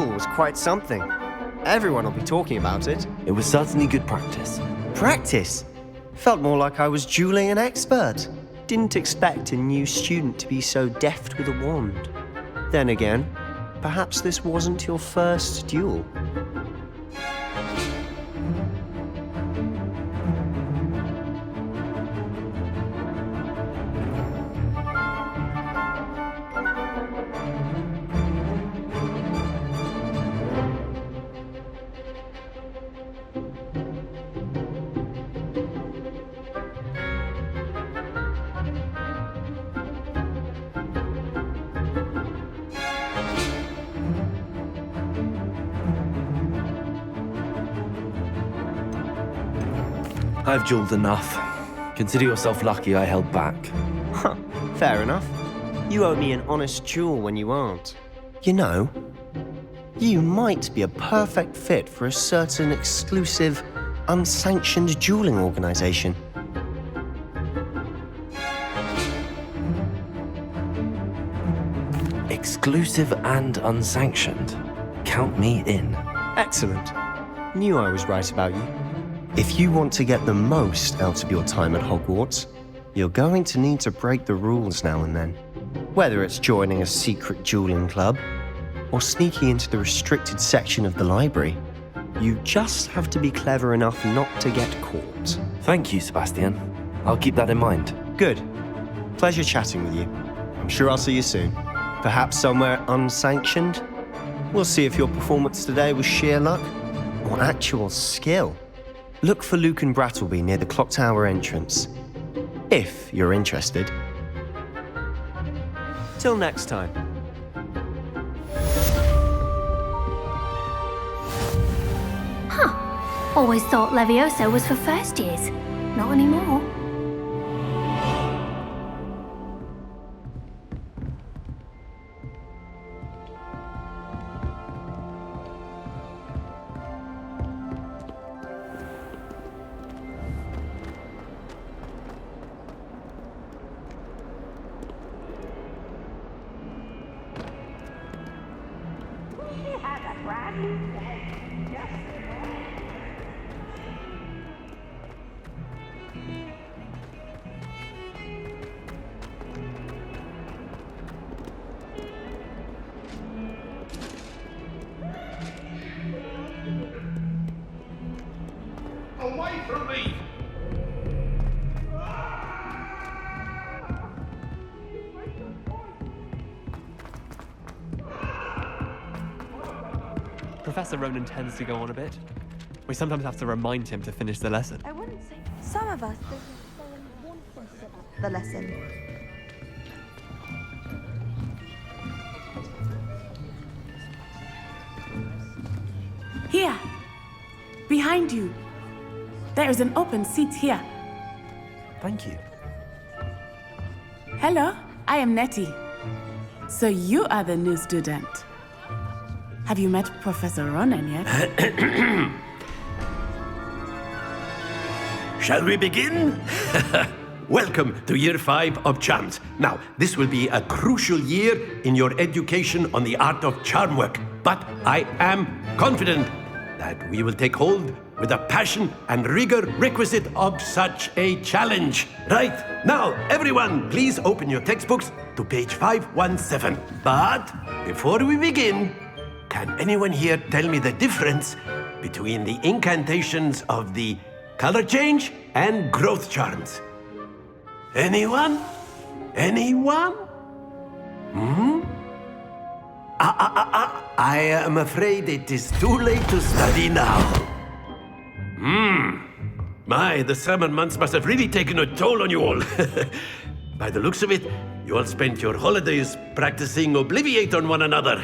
duel was quite something. Everyone will be talking about it. It was certainly good practice. Practice? Felt more like I was dueling an expert. Didn't expect a new student to be so deft with a wand. Then again, perhaps this wasn't your first duel. I've dueled enough. Consider yourself lucky I held back. Huh, fair enough. You owe me an honest duel when you aren't. You know, you might be a perfect fit for a certain exclusive, unsanctioned dueling organization. Exclusive and unsanctioned. Count me in. Excellent. Knew I was right about you. If you want to get the most out of your time at Hogwarts, you're going to need to break the rules now and then. Whether it's joining a secret dueling club or sneaking into the restricted section of the library, you just have to be clever enough not to get caught. Thank you, Sebastian. I'll keep that in mind. Good. Pleasure chatting with you. I'm sure I'll see you soon. Perhaps somewhere unsanctioned? We'll see if your performance today was sheer luck or actual skill. Look for Luke and Brattleby near the clock tower entrance, if you're interested. Till next time. Huh. Always thought Levioso was for first years. Not anymore. Away from me! Professor Ronan tends to go on a bit. We sometimes have to remind him to finish the lesson. I wouldn't say some of us want to sit up the lesson. Here, behind you. There is an open seat here. Thank you. Hello, I am Nettie. So you are the new student. Have you met Professor Ronan yet? Shall we begin? Welcome to Year 5 of Charms. Now, this will be a crucial year in your education on the art of charm work. But I am confident that we will take hold with the passion and rigor requisite of such a challenge. Right, now, everyone, please open your textbooks to page 517. But before we begin, can anyone here tell me the difference between the incantations of the color change and growth charms? Anyone? Anyone? I am afraid it is too late to study now. My, the summer months must have really taken a toll on you all. By the looks of it, you all spent your holidays practicing Obliviate on one another.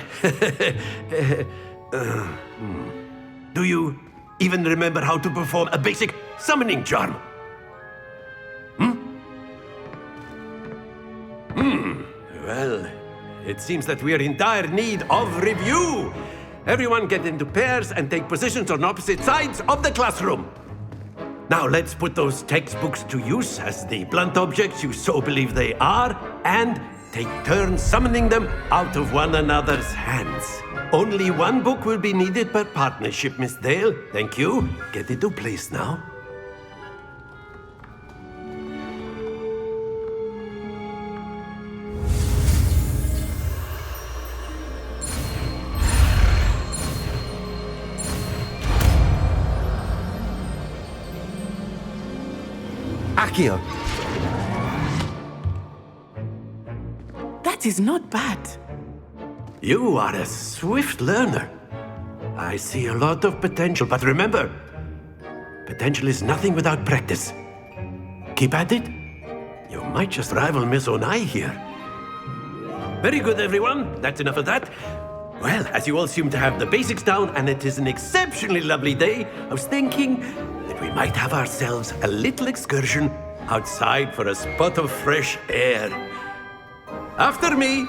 Do you even remember how to perform a basic summoning charm? Well, it seems that we are in dire need of review. Everyone get into pairs and take positions on opposite sides of the classroom. Now let's put those textbooks to use as the blunt objects you so believe they are, and take turns summoning them out of one another's hands. Only one book will be needed per partnership, Miss Dale. Thank you. Get into place now. Accio! That is not bad. You are a swift learner. I see a lot of potential, but remember, potential is nothing without practice. Keep at it. You might just rival Miss Onai here. Very good, everyone. That's enough of that. Well, as you all seem to have the basics down, and it is an exceptionally lovely day, I was thinking that we might have ourselves a little excursion outside for a spot of fresh air. After me.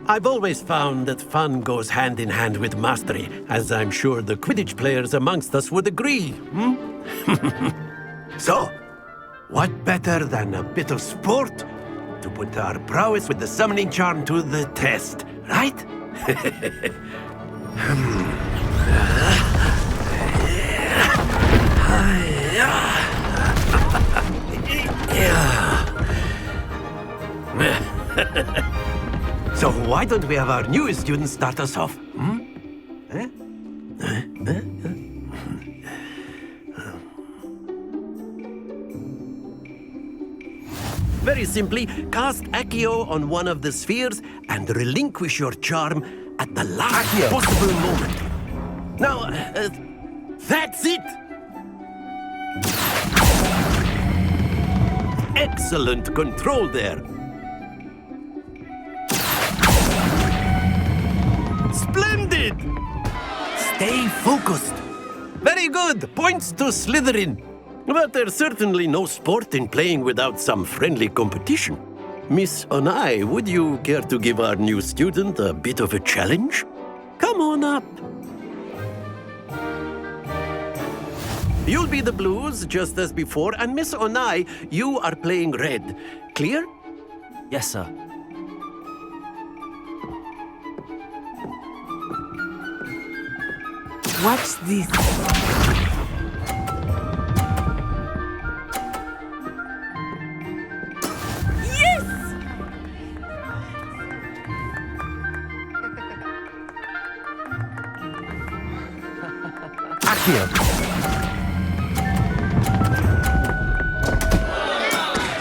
I've always found that fun goes hand in hand with mastery, as I'm sure the Quidditch players amongst us would agree. So, what better than a bit of sport to put our prowess with the summoning charm to the test, right? So why don't we have our newest student start us off? Very simply, cast Accio on one of the spheres and relinquish your charm at the last possible moment. Now, that's it! Excellent control there. Splendid! Stay focused. Very good. Points to Slytherin. But there's certainly no sport in playing without some friendly competition. Miss Onai, would you care to give our new student a bit of a challenge? Come on up. You'll be the blues, just as before, and Miss Onai, you are playing red. Clear? Yes, sir. Watch this. Yes! Accio!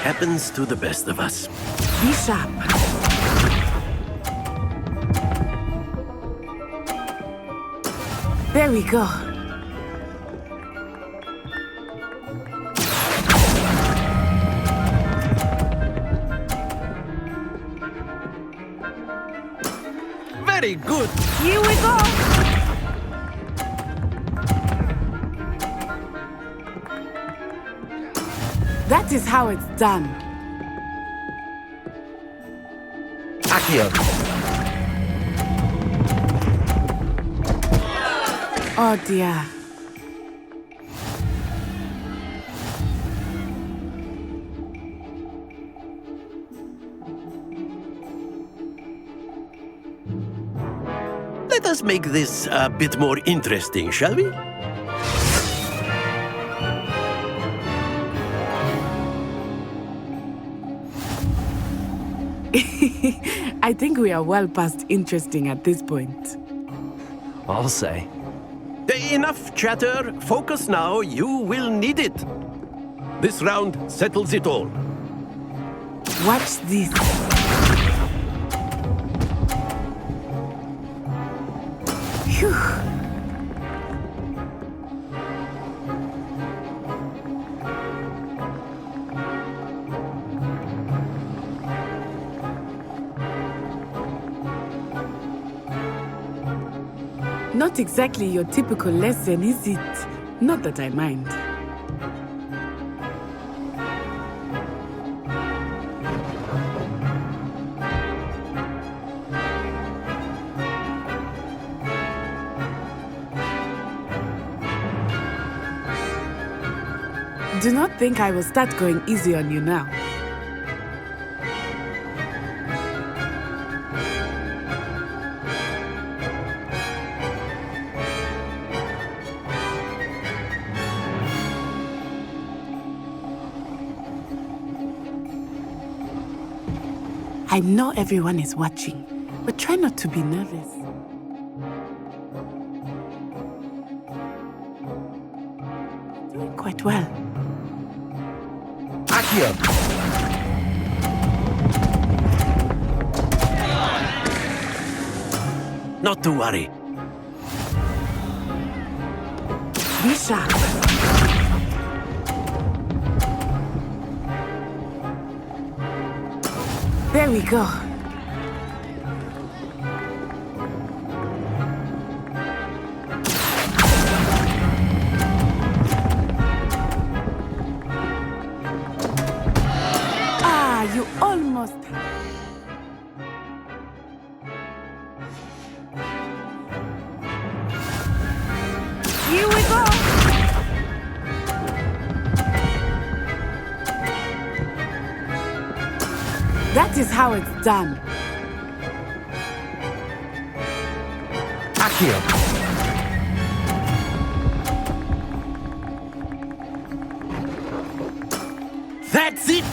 Happens to the best of us. Be sharp. There we go. Very good. Here we go. That is how it's done. Accio! Oh dear. Let us make this a bit more interesting, shall we? I think we are well past interesting at this point. I'll say. Enough chatter. Focus now. You will need it. This round settles it all. Watch this. Phew. Not exactly your typical lesson, is it? Not that I mind. Do not think I will start going easy on you now. I know everyone is watching, but try not to be nervous. Doing quite well. Accio! Not to worry. Be sharp. There we go. You almost... Here we go! That is how it's done. Accio! That's it!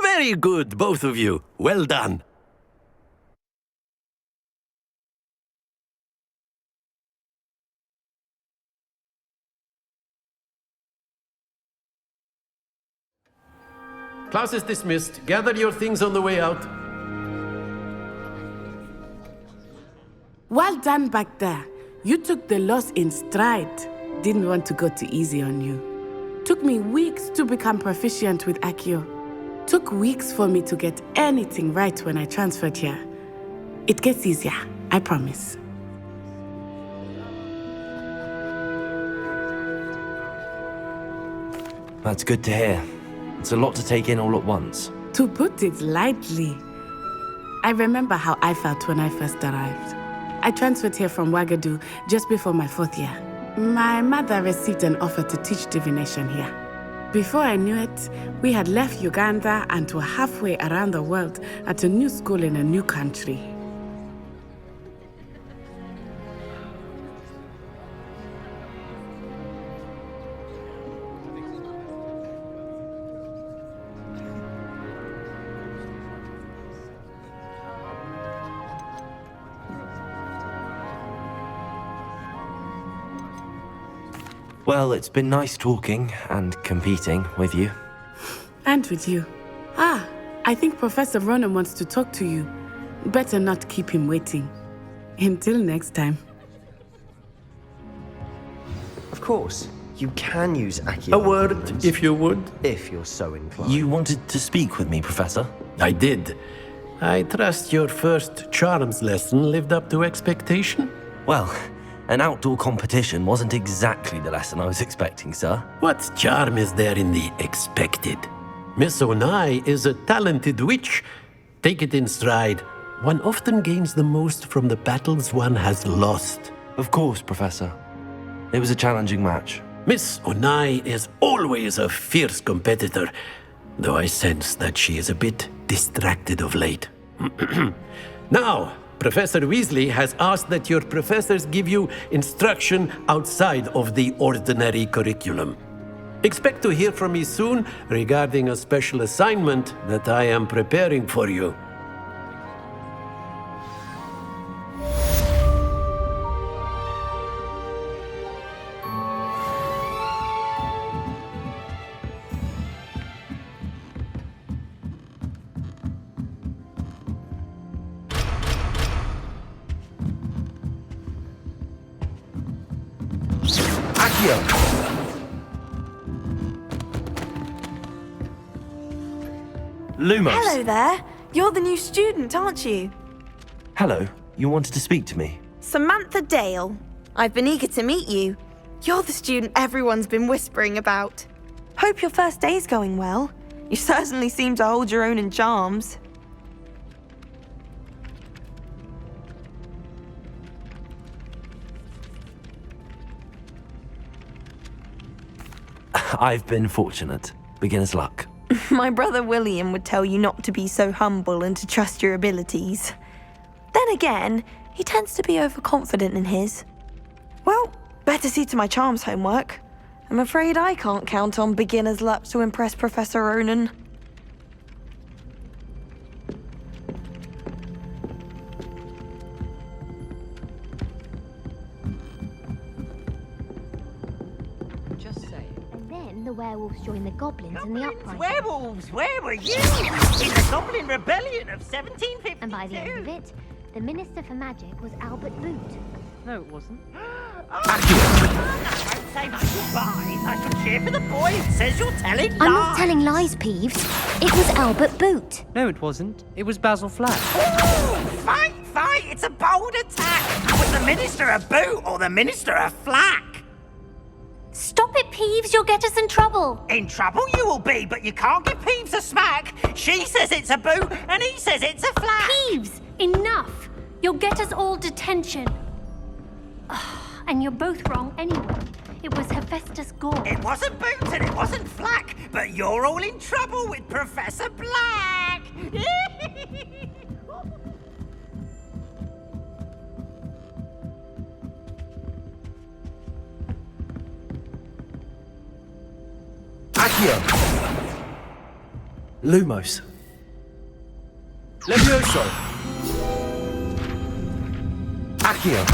Very good, both of you. Well done. Class is dismissed. Gather your things on the way out. Well done back there. You took the loss in stride. Didn't want to go too easy on you. Took me weeks to become proficient with Accio. Took weeks for me to get anything right when I transferred here. It gets easier, I promise. That's good to hear. It's a lot to take in all at once. To put it lightly, I remember how I felt when I first arrived. I transferred here from Ouagadougou just before my 4th year. My mother received an offer to teach divination here. Before I knew it, we had left Uganda and were halfway around the world at a new school in a new country. Well, it's been nice talking and competing with you. And with you. I think Professor Ronan wants to talk to you. Better not keep him waiting. Until next time. Of course, you can use Accio. A word, if you would. If you're so inclined. You wanted to speak with me, Professor? I did. I trust your first charms lesson lived up to expectation? Well, an outdoor competition wasn't exactly the lesson I was expecting, sir. What charm is there in the expected? Miss Onai is a talented witch. Take it in stride. One often gains the most from the battles one has lost. Of course, Professor. It was a challenging match. Miss Onai is always a fierce competitor, though I sense that she is a bit distracted of late. Now, Professor Weasley has asked that your professors give you instruction outside of the ordinary curriculum. Expect to hear from me soon regarding a special assignment that I am preparing for you. Lumos! Hello there. You're the new student, aren't you? Hello, you wanted to speak to me? Samantha Dale. I've been eager to meet you. You're the student everyone's been whispering about. Hope your first day's going well. You certainly seem to hold your own in charms. I've been fortunate. Beginner's luck. My brother William would tell you not to be so humble and to trust your abilities. Then again, he tends to be overconfident in his. Well, better see to my charms homework. I'm afraid I can't count on beginner's luck to impress Professor Ronan. And then the werewolves joined the goblins in the uprising. Werewolves, where were you? In the Goblin Rebellion of 1752. And by the end of it, the Minister for Magic was Albert Boot. No, it wasn't. I won't say my goodbyes. I shall cheer for the boy who says you're telling lies. I'm not telling lies, Peeves. It was Albert Boot. No, it wasn't. It was Basil Flack. Ooh, fight! It's a bold attack. Was the Minister a boot or the Minister a flack? Stop it, Peeves. You'll get us in trouble. In trouble you will be, but you can't give Peeves a smack. She says it's a boot and he says it's a flack. Peeves, enough. You'll get us all detention. And you're both wrong anyway. It was Hephaestus Gore. It wasn't boot and it wasn't flack, but you're all in trouble with Professor Black. Accio! Lumos. Levioso! Accio!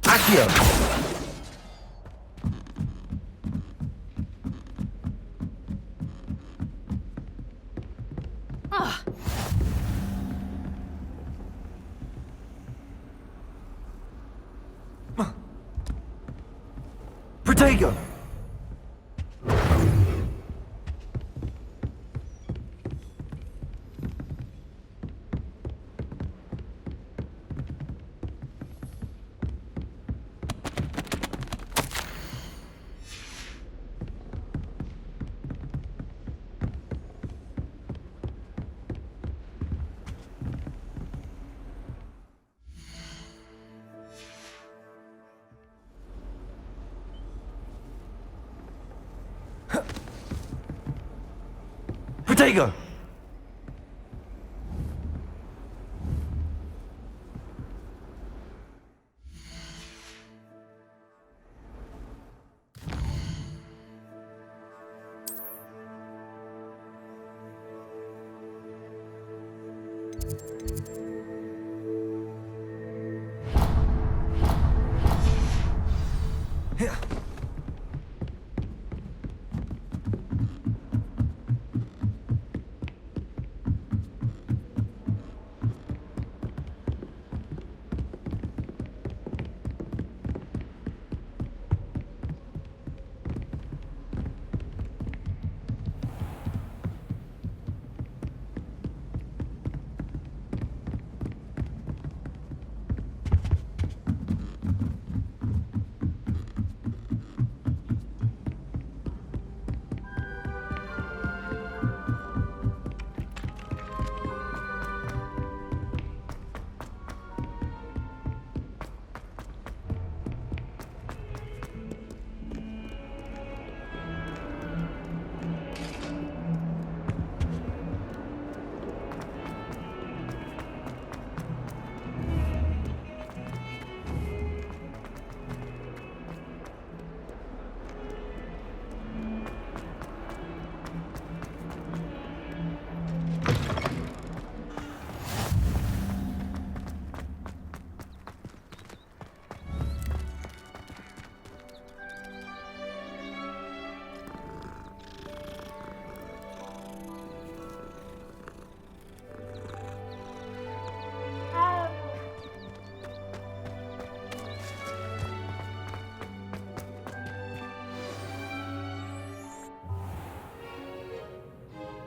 Accio! Protego! Protego!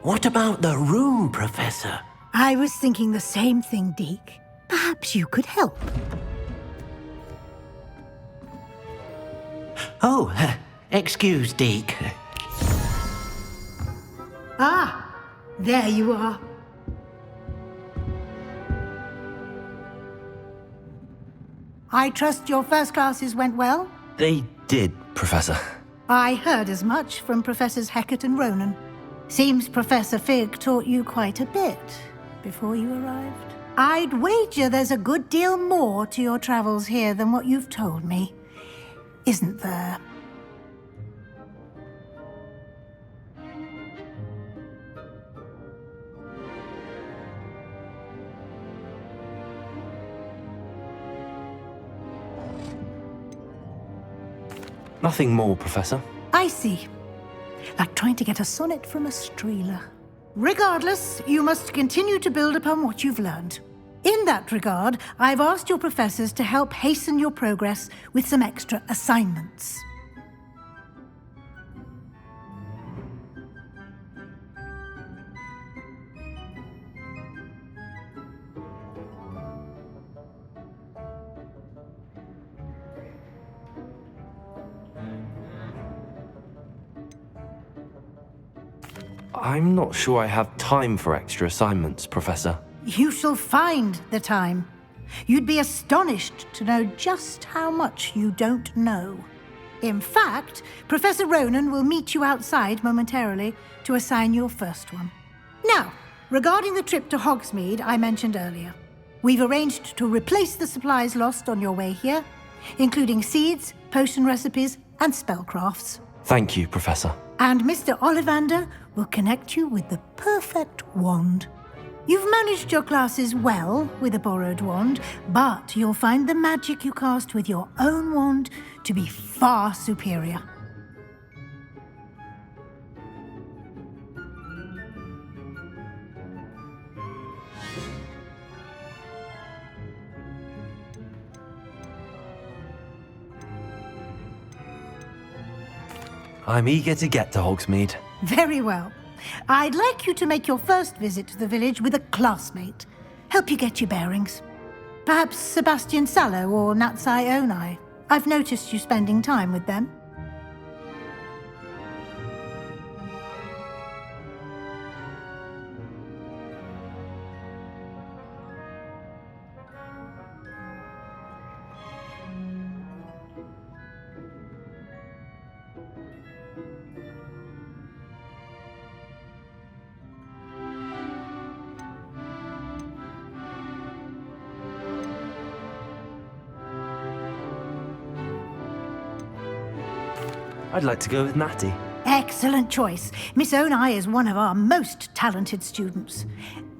What about the room, Professor? I was thinking the same thing, Deke. Perhaps you could help. Oh, excuse, Deke. Ah, there you are. I trust your first classes went well? They did, Professor. I heard as much from Professors Hecat and Ronan. Seems Professor Fig taught you quite a bit before you arrived. I'd wager there's a good deal more to your travels here than what you've told me. Isn't there? Nothing more, Professor. I see. Like trying to get a sonnet from a streeler. Regardless, you must continue to build upon what you've learned. In that regard, I've asked your professors to help hasten your progress with some extra assignments. I'm not sure I have time for extra assignments, Professor. You shall find the time. You'd be astonished to know just how much you don't know. In fact, Professor Ronan will meet you outside momentarily to assign your first one. Now, regarding the trip to Hogsmeade I mentioned earlier, we've arranged to replace the supplies lost on your way here, including seeds, potion recipes, and spellcrafts. Thank you, Professor. And Mr. Ollivander will connect you with the perfect wand. You've managed your classes well with a borrowed wand, but you'll find the magic you cast with your own wand to be far superior. I'm eager to get to Hogsmeade. Very well. I'd like you to make your first visit to the village with a classmate. Help you get your bearings. Perhaps Sebastian Sallow or Natsai Onai. I've noticed you spending time with them. I'd like to go with Natty. Excellent choice. Miss Onai is one of our most talented students.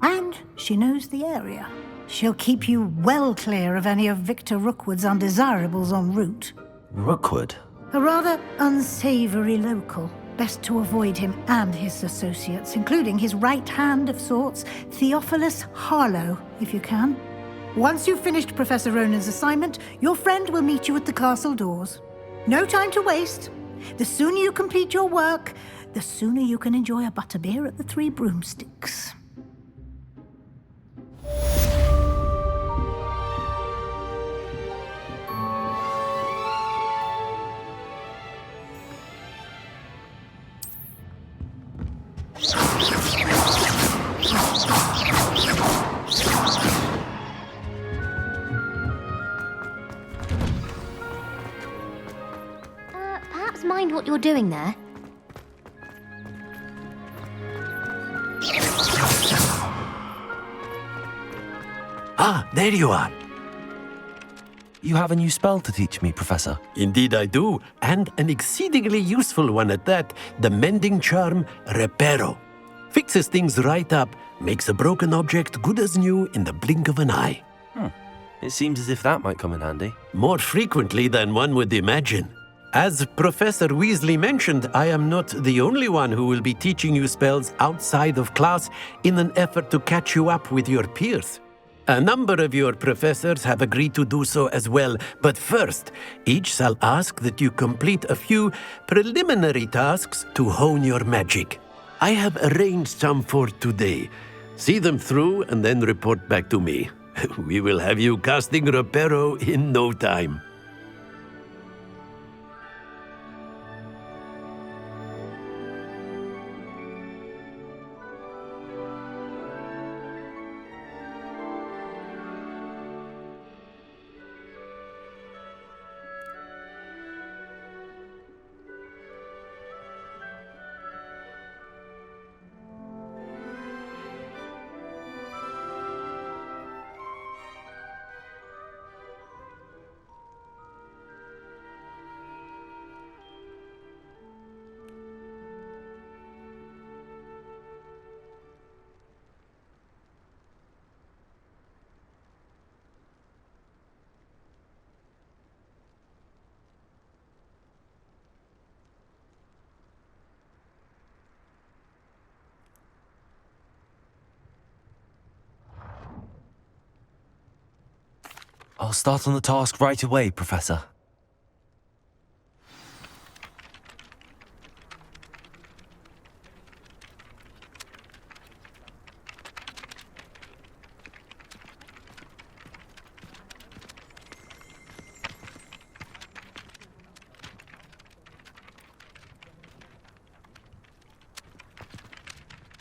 And she knows the area. She'll keep you well clear of any of Victor Rookwood's undesirables en route. Rookwood? A rather unsavory local. Best to avoid him and his associates, including his right hand of sorts, Theophilus Harlow, if you can. Once you've finished Professor Ronan's assignment, your friend will meet you at the castle doors. No time to waste. The sooner you complete your work, the sooner you can enjoy a butterbeer at the Three Broomsticks. Perhaps mind what you're doing there? Ah, there you are. You have a new spell to teach me, Professor. Indeed I do, and an exceedingly useful one at that, the mending charm Reparo. Fixes things right up, makes a broken object good as new in the blink of an eye. It seems as if that might come in handy. More frequently than one would imagine. As Professor Weasley mentioned, I am not the only one who will be teaching you spells outside of class in an effort to catch you up with your peers. A number of your professors have agreed to do so as well, but first, each shall ask that you complete a few preliminary tasks to hone your magic. I have arranged some for today. See them through and then report back to me. We will have you casting Reparo in no time. I'll start on the task right away, Professor.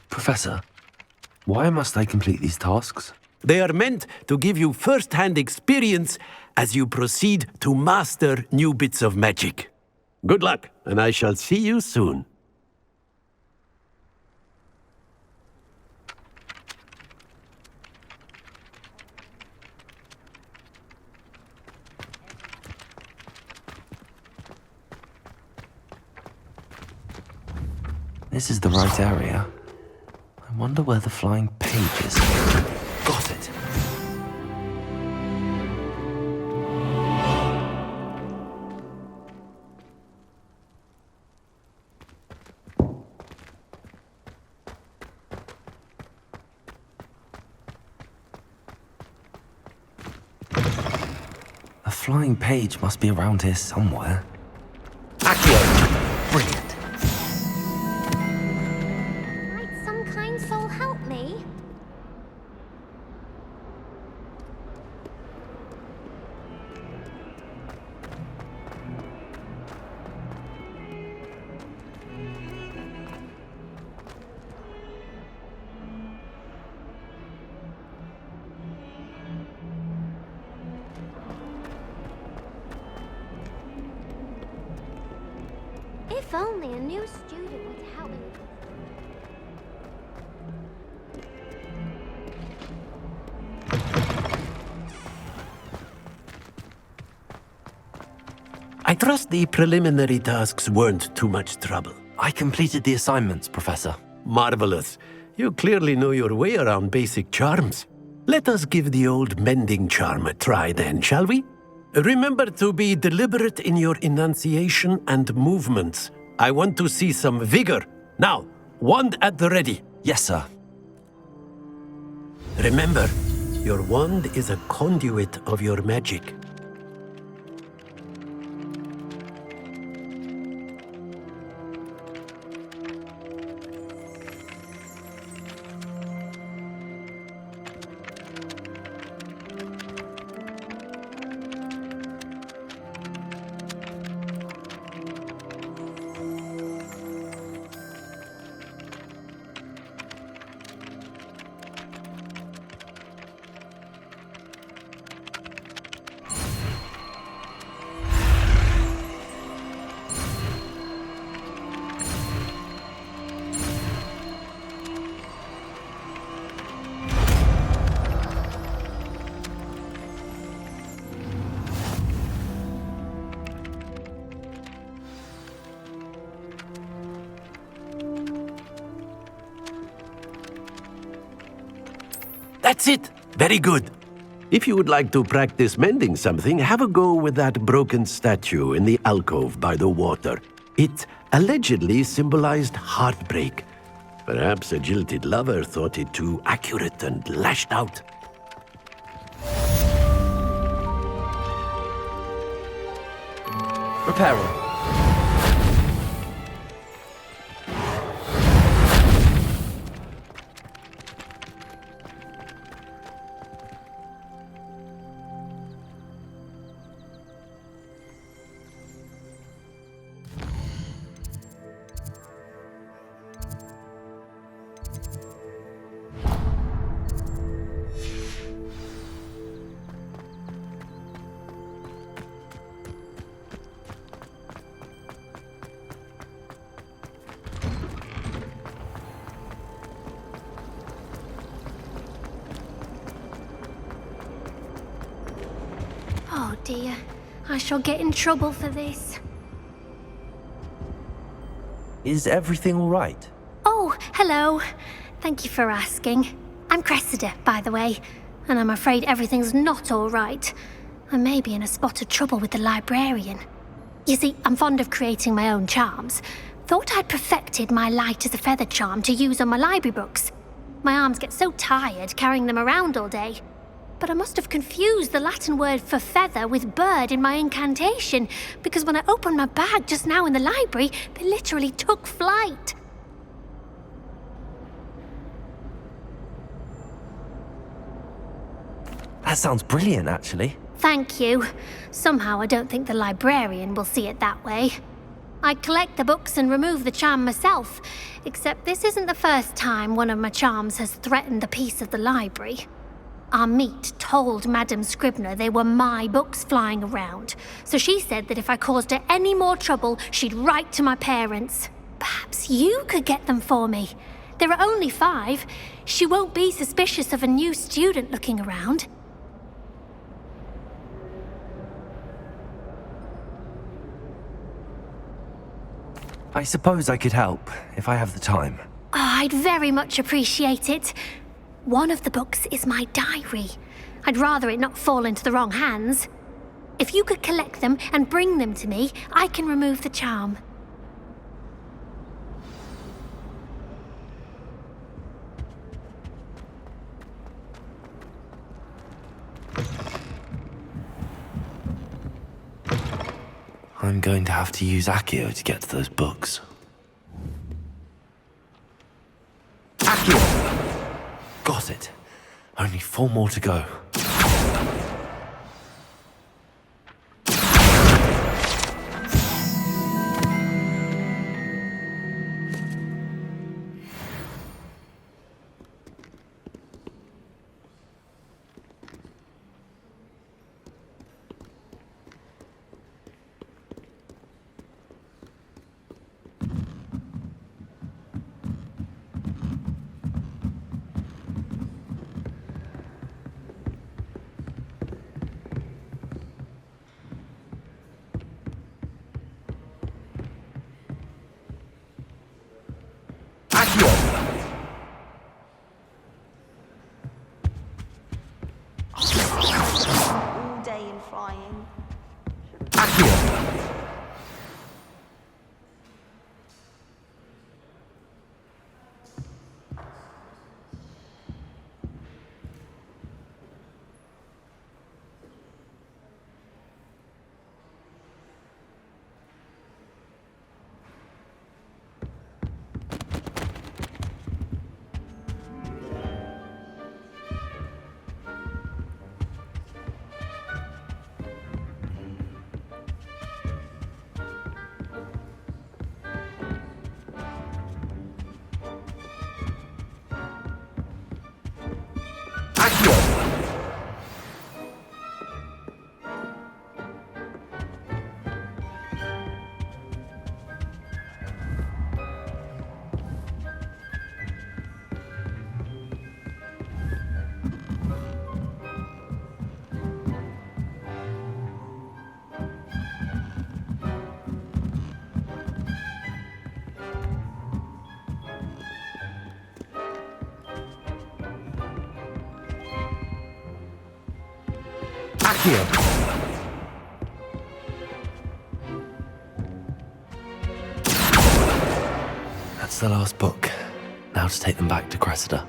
Professor, why must I complete these tasks? They are meant to give you first-hand experience as you proceed to master new bits of magic. Good luck, and I shall see you soon. This is the right area. I wonder where the flying page is. Got it. The flying page must be around here somewhere. Accio! Brilliant. Might some kind soul help me? If only a new student would help me. I trust the preliminary tasks weren't too much trouble. I completed the assignments, Professor. Marvelous. You clearly know your way around basic charms. Let us give the old mending charm a try then, shall we? Remember to be deliberate in your enunciation and movements. I want to see some vigor. Now, wand at the ready. Yes, sir. Remember, your wand is a conduit of your magic. That's it! Very good. If you would like to practice mending something, have a go with that broken statue in the alcove by the water. It allegedly symbolized heartbreak. Perhaps a jilted lover thought it too accurate and lashed out. Reparo. dear. I shall get in trouble for this. Is everything all right? Oh, hello. Thank you for asking. I'm Cressida, by the way, and I'm afraid everything's not all right. I may be in a spot of trouble with the librarian. You see, I'm fond of creating my own charms. Thought I'd perfected my light as a feather charm to use on my library books. My arms get so tired carrying them around all day. But I must have confused the Latin word for feather with bird in my incantation, because when I opened my bag just now in the library, they literally took flight. That sounds brilliant, actually. Thank you. Somehow I don't think the librarian will see it that way. I collect the books and remove the charm myself, except this isn't the first time one of my charms has threatened the peace of the library. Amit told Madame Scribner they were my books flying around, so she said that if I caused her any more trouble, she'd write to my parents. Perhaps you could get them for me. There are only 5. She won't be suspicious of a new student looking around. I suppose I could help, if I have the time. Oh, I'd very much appreciate it. One of the books is my diary. I'd rather it not fall into the wrong hands. If you could collect them and bring them to me, I can remove the charm. I'm going to have to use Accio to get to those books. Accio! Got it. Only 4 more to go. All day in flying. That's the last book. Now to take them back to Cressida.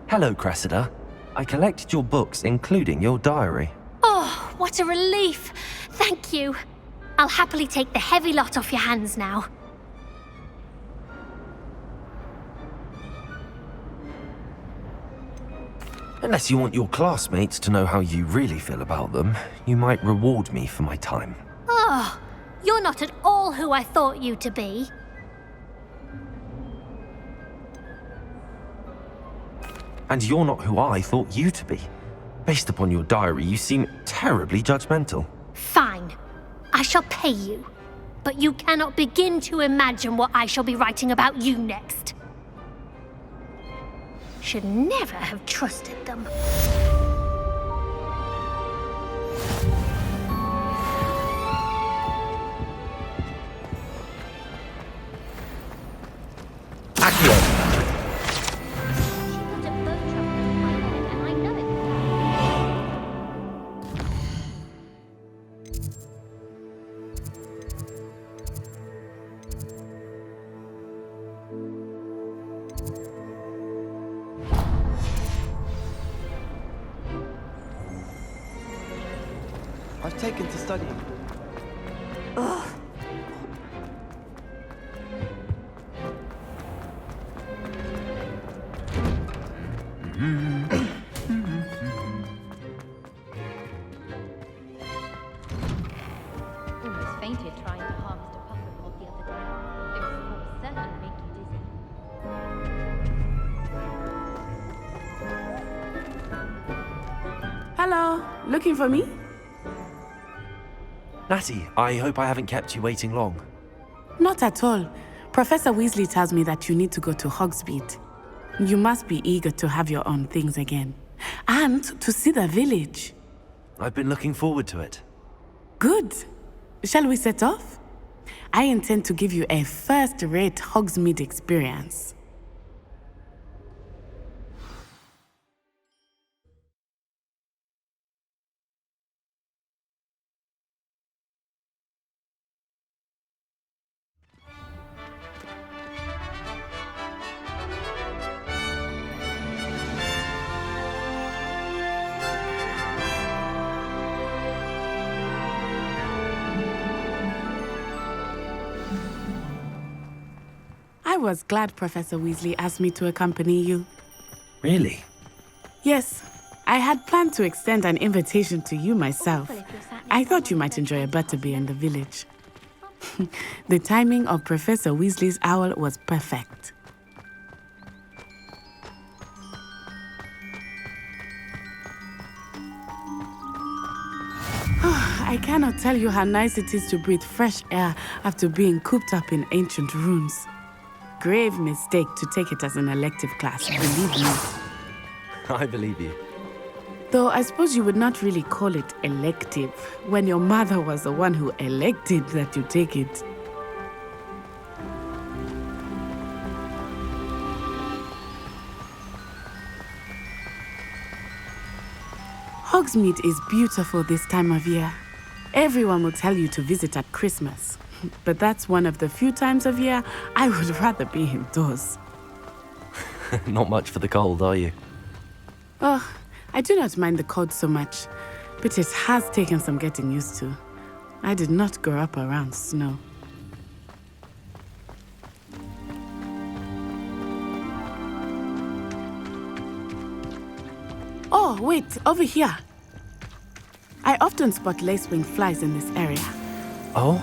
Hello, Cressida. I collected your books, including your diary. Oh, what a relief. Thank you. I'll happily take the heavy lot off your hands now. Unless you want your classmates to know how you really feel about them, you might reward me for my time. Oh, you're not at all who I thought you to be. And you're not who I thought you to be. Based upon your diary, you seem terribly judgmental. Fine. I shall pay you. But you cannot begin to imagine what I shall be writing about you next. Should never have trusted them. Accio! I've taken to studying. Ugh. Almost fainted trying to harvest a puffer pod the other day. It was almost certain to make you dizzy. Hello, looking for me? Natty, I hope I haven't kept you waiting long. Not at all. Professor Weasley tells me that you need to go to Hogsmeade. You must be eager to have your own things again. And to see the village. I've been looking forward to it. Good. Shall we set off? I intend to give you a first-rate Hogsmeade experience. I was glad Professor Weasley asked me to accompany you. Really? Yes, I had planned to extend an invitation to you myself. I thought you might enjoy a butterbeer in the village. The timing of Professor Weasley's owl was perfect. I cannot tell you how nice it is to breathe fresh air after being cooped up in ancient rooms. Grave mistake to take it as an elective class, believe me. I believe you. Though I suppose you would not really call it elective when your mother was the one who elected that you take it. Hogsmeade is beautiful this time of year. Everyone will tell you to visit at Christmas. But that's one of the few times of year I would rather be indoors. Not much for the cold, are you? Oh, I do not mind the cold so much, but it has taken some getting used to. I did not grow up around snow. Oh, wait, over here. I often spot lacewing flies in this area. Oh?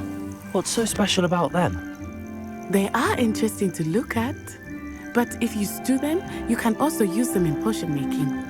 What's so special about them? They are interesting to look at, but if you stew them, you can also use them in potion making.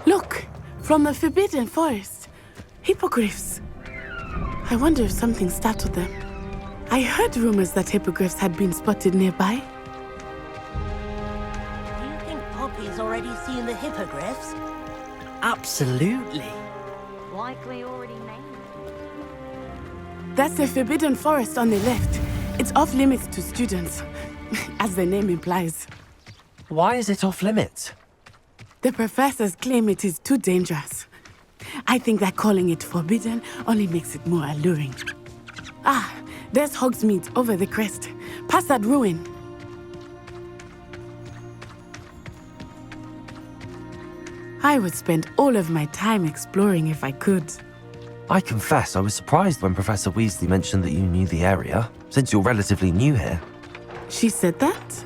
Look, from the Forbidden Forest. Hippogriffs. I wonder if something startled them. I heard rumors that hippogriffs had been spotted nearby. Do you think Poppy's already seen the hippogriffs? Absolutely. Likely already named. That's the Forbidden Forest on the left. It's off limits to students, as the name implies. Why is it off limits? The professors claim it is too dangerous. I think that calling it forbidden only makes it more alluring. Ah, there's Hogsmeade over the crest. Past that ruin. I would spend all of my time exploring if I could. I confess I was surprised when Professor Weasley mentioned that you knew the area, since you're relatively new here. She said that?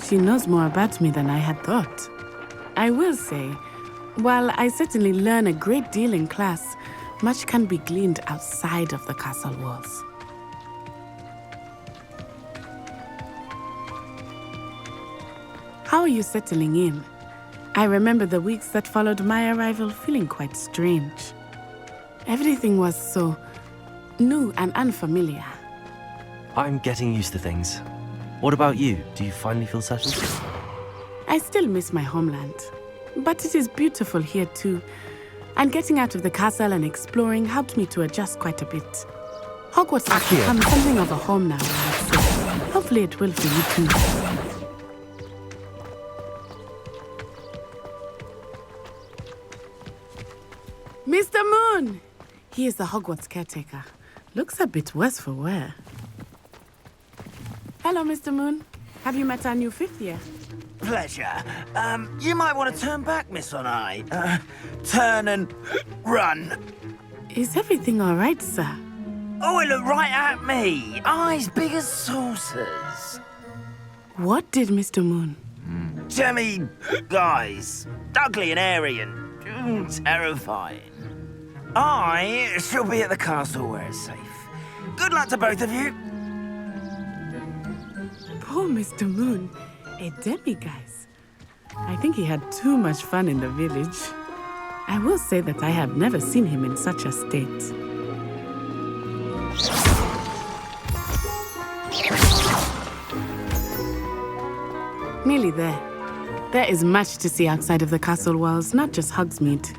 She knows more about me than I had thought. I will say, while I certainly learn a great deal in class, much can be gleaned outside of the castle walls. How are you settling in? I remember the weeks that followed my arrival feeling quite strange. Everything was so new and unfamiliar. I'm getting used to things. What about you? Do you finally feel settled? I still miss my homeland, but it is beautiful here too. And getting out of the castle and exploring helped me to adjust quite a bit. Hogwarts has become something of a home now, I would say. Hopefully it will for you too. Mr. Moon! He is the Hogwarts caretaker. Looks a bit worse for wear. Hello, Mr. Moon. Have you met our new fifth year? Pleasure. You might want to turn back, Miss On-Eye. Turn and run. Is everything all right, sir? Oh, it looked right at me. Eyes big as saucers. What did Mr. Moon? Jemmy guys. Ugly and airy and terrifying. I shall be at the castle where it's safe. Good luck to both of you. Poor Mr. Moon. A demiguise. I think he had too much fun in the village. I will say that I have never seen him in such a state. Nearly there. There is much to see outside of the castle walls, not just Hogsmeade.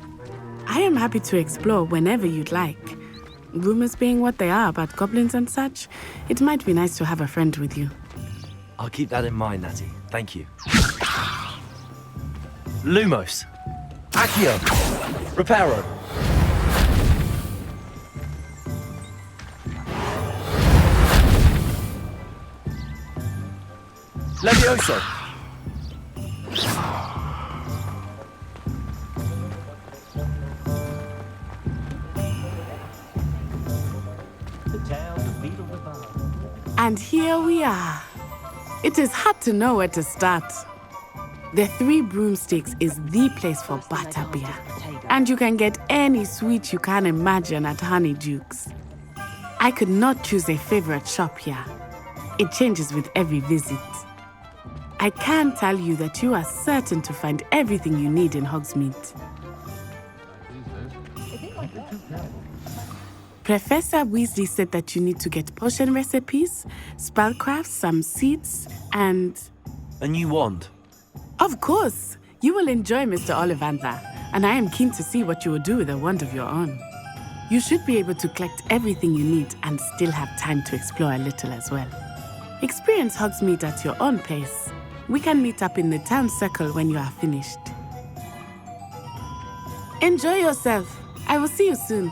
I am happy to explore whenever you'd like. Rumors being what they are about goblins and such, it might be nice to have a friend with you. I'll keep that in mind, Natty. Thank you. Lumos. Accio. Reparo. Levioso. And here we are. It is hard to know where to start. The Three Broomsticks is the place for butterbeer. And you can get any sweet you can imagine at Honeydukes. I could not choose a favorite shop here. It changes with every visit. I can tell you that you are certain to find everything you need in Hogsmeade. Professor Weasley said that you need to get potion recipes, spellcrafts, some seeds, and... A new wand. Of course! You will enjoy Mr. Ollivander, and I am keen to see what you will do with a wand of your own. You should be able to collect everything you need and still have time to explore a little as well. Experience Hogsmeade at your own pace. We can meet up in the town circle when you are finished. Enjoy yourself. I will see you soon.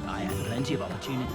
I had plenty of opportunity.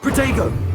Protego!